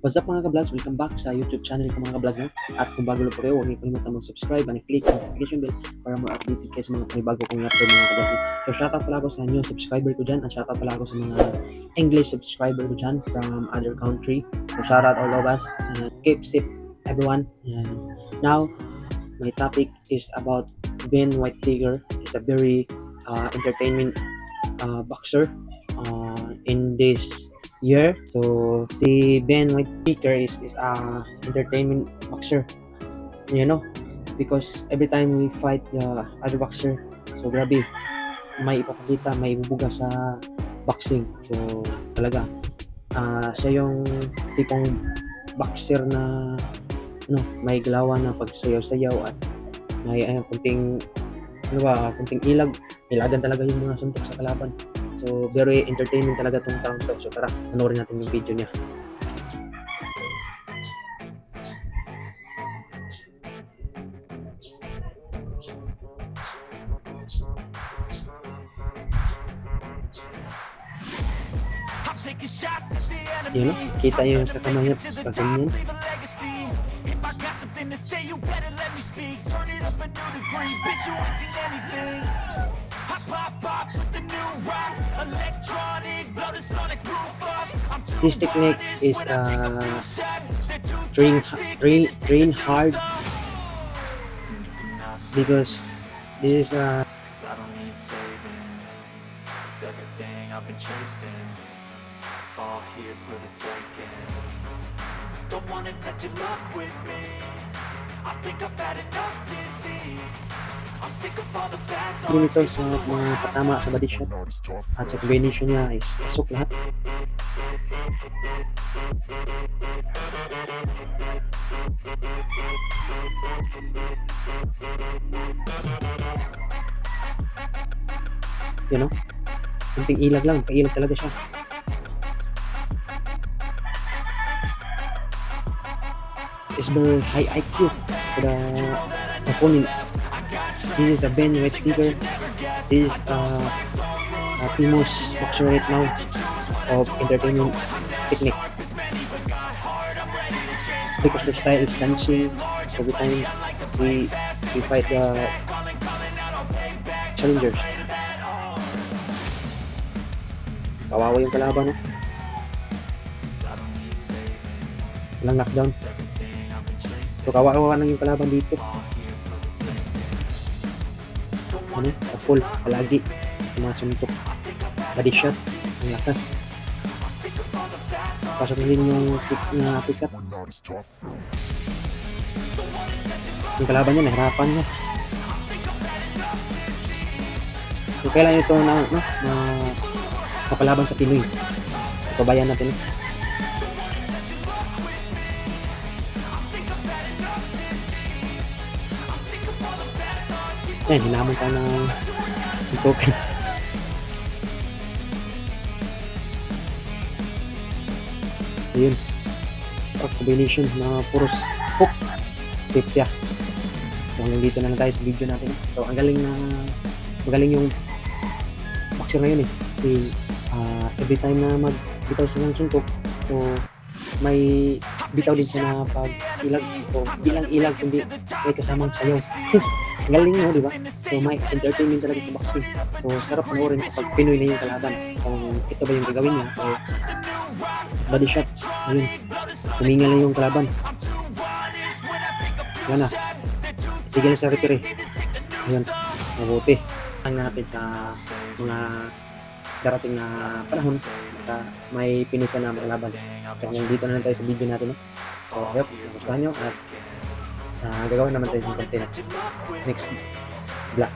What's up mga ka-vlogs? Welcome back sa YouTube channel ko mga ka-vlogs. No? At kung bago lang po kayo, huwag niyo kalimutan mag-subscribe and click ang notification bell para more updated kayo sa mga panibago kong upload mga ka-vlogs. So shoutout pala ako sa new subscriber ko dyan at shoutout pala ako sa mga English subscriber ko dyan from other country. So shoutout all of us. Keep safe everyone. And now, my topic is about Ben Whittaker. Is a very entertainment boxer in this year. So si Ben Whittaker is a entertainment boxer, you know, because every time we fight the other boxer, so grabe, may ipapakita, may ibubuga sa boxing. So talaga siya yung tipong boxer na may galawan na pagsayaw-sayaw at may kunting kunting ilagan talaga yung mga suntok sa kalaban. So, very entertaining talaga tong taong to. So, tara, panoorin natin yung video niya. Yun, kita yung sa kamay niya pag ganyan. This technique is train hard because this is everything I've been chasing, all here for the taking. Don't wanna test your luck with me, I think I've had enough disease. I'm sick of all the bad thoughts. Dito sa mga patama sa body shot at sa combination niya is pasok lahat. You know, kunting ilag lang, pailag talaga siya. It's very high IQ for the opponent. This is a Ben Whittaker. This is a famous boxer right now of entertainment technique. Because the style is dancing every time we fight the challengers. Kawawa yung kalaban, no? Walang knockdown. So kawawa lang yung kalaban dito. Sa full, palagi sa mga suntok. Body shot, ang lakas. Pasok din yung pikat. Yung kalaban niya, nahirapan niya. So kailan ito na kapalaban sa Pinoy. Pabayan natin. Yan, hinamon ka ng suntukan. Ayun. Combination na puros hook. Safe siya. So hanggang dito na lang tayo sa video natin. So ang magaling yung boxer na yun eh. Kasi every time na magbitaw siya ng suntok, so may bitaw din siya na pag-ilag. So bilang ilag, kundi may kasamang sayaw. Galing mo, di ba? So may entertainment talaga sa boxing. So sarap panoorin kapag Pinoy na yung kalaban. Kung ito ba yung gagawin niya o body shot. Ayun. Huminga lang yung kalaban. Yan na. Sige na sa referee. Ayun. Mabuti. Ang natin sa mga darating na panahon na may pinisa na makalaban. Kaya dito na lang tayo sa video natin. So, ayun. Gustuhan nyo at gagawin naman tayo ng content next vlog.